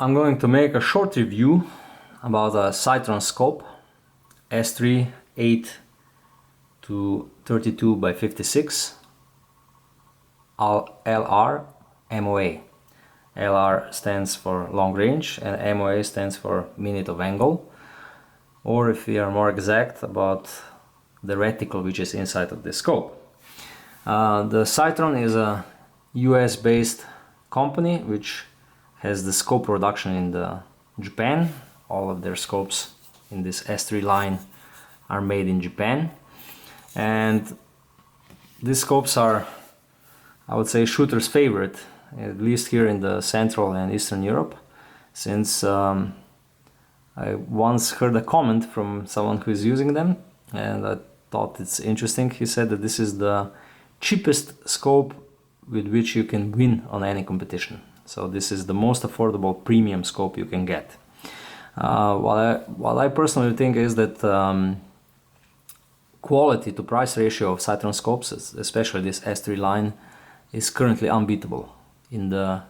I'm going to make a short review about a Sightron scope S3 8 to 32 by 56 LR MOA. LR stands for long range and MOA stands for minute of angle, or if we are more exact, about the reticle which is inside of the scope. The Sightron is a US based company which has the scope production in Japan. All of their scopes in this S3 line are made in Japan, and these scopes are, I would say, shooter's favorite, at least here in the Central and Eastern Europe, since I once heard a comment from someone who is using them and I thought it's interesting. He said that this is the cheapest scope with which you can win on any competition. So this is the most affordable premium scope you can get. What I personally think is that quality to price ratio of Sightron scopes, especially this S3 line, is currently unbeatable in the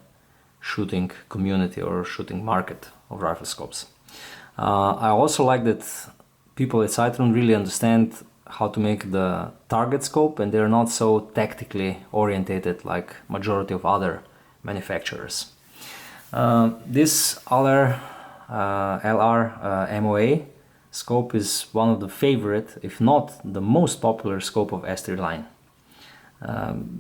shooting community or shooting market of rifle scopes. I also like that people at Sightron really understand how to make the target scope, and they're not so tactically orientated like majority of other manufacturers. This LR MOA scope is one of the favorite, if not the most popular scope of S3 line.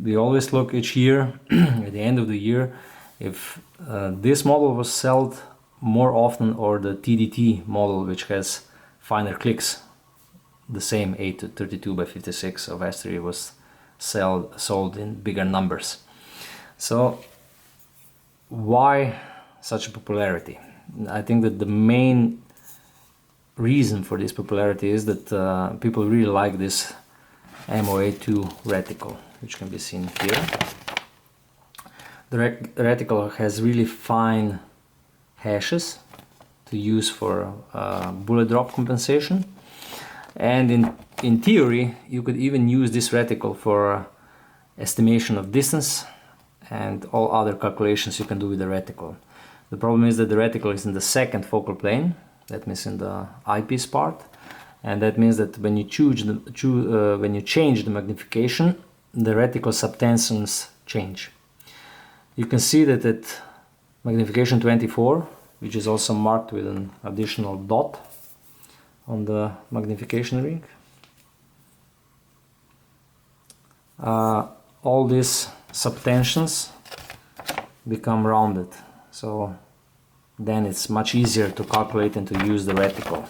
We always look each year at the end of the year if this model was sold more often, or the TDT model, which has finer clicks, the same 8 to 32 by 56 of S3 was sold in bigger numbers. So why such a popularity? I think that the main reason for this popularity is that people really like this MOA2 reticle, which can be seen here. The reticle has really fine hashes to use for bullet drop compensation, and in theory you could even use this reticle for estimation of distance and all other calculations you can do with the reticle. The problem is that the reticle is in the second focal plane, that means in the eyepiece part, and that means that when you change the magnification, the reticle subtensions change. You can see that at magnification 24, which is also marked with an additional dot on the magnification ring, all these subtensions become rounded, so then it's much easier to calculate and to use the reticle.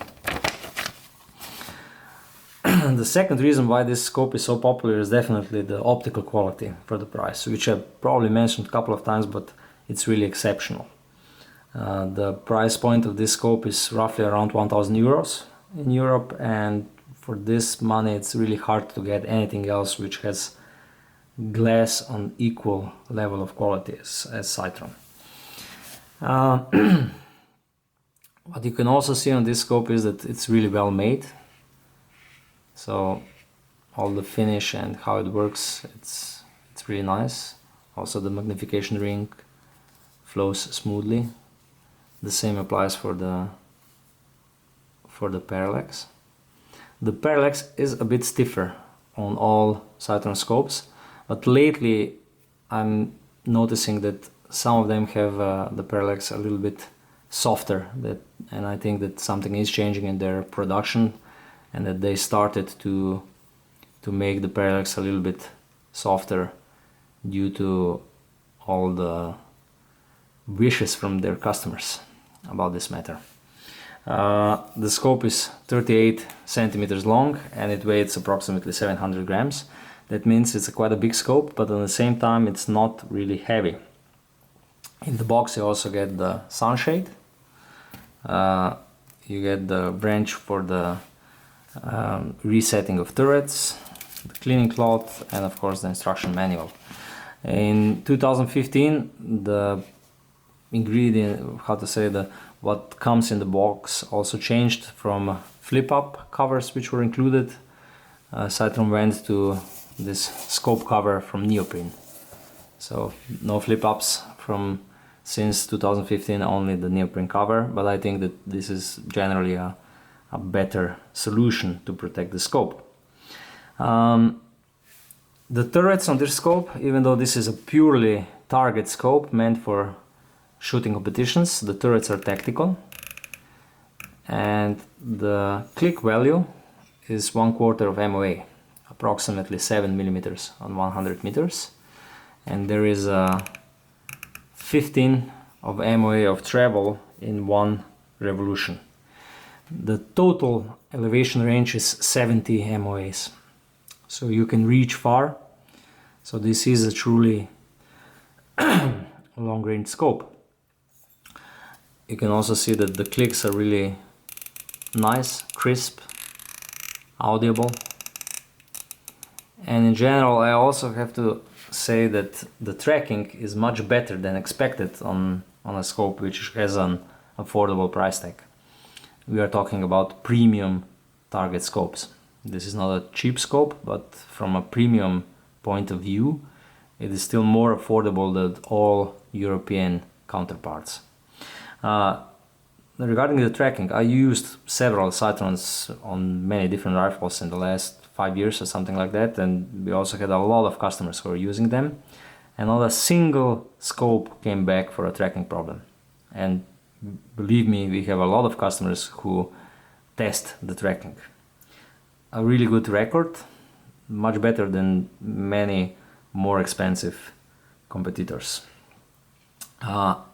The second reason why this scope is so popular is definitely the optical quality for the price, which I probably mentioned a couple of times, but it's really exceptional. The price point of this scope is roughly around 1,000 euros in Europe, and for this money it's really hard to get anything else which has glass on equal level of quality as Sightron. What you can also see on this scope is that it's really well made. So all the finish and how it works, it's really nice. Also the magnification ring flows smoothly. The same applies for the parallax. The parallax is a bit stiffer on all Sightron scopes, but lately I'm noticing that some of them have the parallax a little bit softer, and I think that something is changing in their production, and that they started to make the parallax a little bit softer due to all the wishes from their customers about this matter. The scope is 38 centimeters long and it weighs approximately 700 grams. That means it's quite a big scope, but at the same time it's not really heavy. In the box you also get the sunshade, you get the branch for the resetting of turrets, the cleaning cloth, and of course the instruction manual. In 2015 the ingredient, what comes in the box also changed from flip-up covers which were included. Sightron went to this scope cover from neoprene, so no flip-ups from since 2015 only the neoprene cover, but I think that this is generally a better solution to protect the scope. The turrets on this scope, even though this is a purely target scope meant for shooting competitions, the turrets are tactical, and the click value is 1/4 of MOA, approximately 7 millimeters on 100 meters, and there is a 15 of MOA of travel in 1 revolution. The total elevation range is 70 MOAs, so you can reach far. So this is a truly long-range scope. You can also see that the clicks are really nice, crisp, audible, and in general I also have to say that the tracking is much better than expected on a scope which has an affordable price tag. We are talking about premium target scopes. This is not a cheap scope, but from a premium point of view it is still more affordable than all European counterparts. Regarding the tracking, I used several Sightrons on many different rifles in the last 5 years or something like that, and we also had a lot of customers who were using them, and not a single scope came back for a tracking problem. And believe me, we have a lot of customers who test the tracking. A really good record, much better than many more expensive competitors.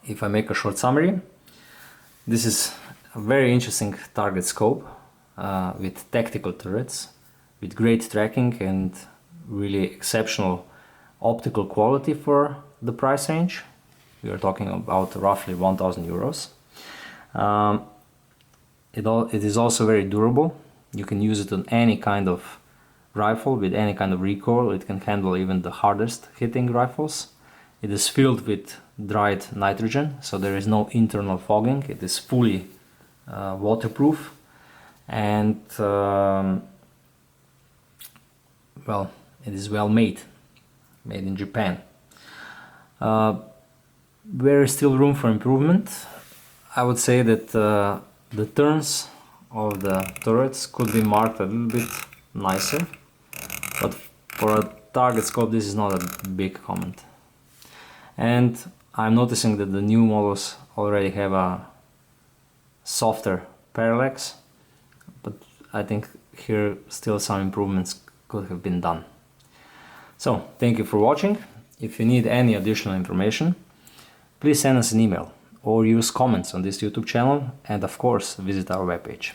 If I make a short summary, this is a very interesting target scope with tactical turrets, with great tracking and really exceptional optical quality for the price range. We are talking about roughly 1,000 euros. It is also very durable. You can use it on any kind of rifle with any kind of recoil. It can handle even the hardest hitting rifles. It is filled with dried nitrogen, so there is no internal fogging. It is fully waterproof, and well, it is well made in Japan. There is still room for improvement. I would say that the turns of the turrets could be marked a little bit nicer, but for a target scope this is not a big comment. And I'm noticing that the new models already have a softer parallax, but I think here still some improvements could have been done. So thank you for watching. If you need any additional information, please send us an email or use comments on this YouTube channel, and of course visit our webpage.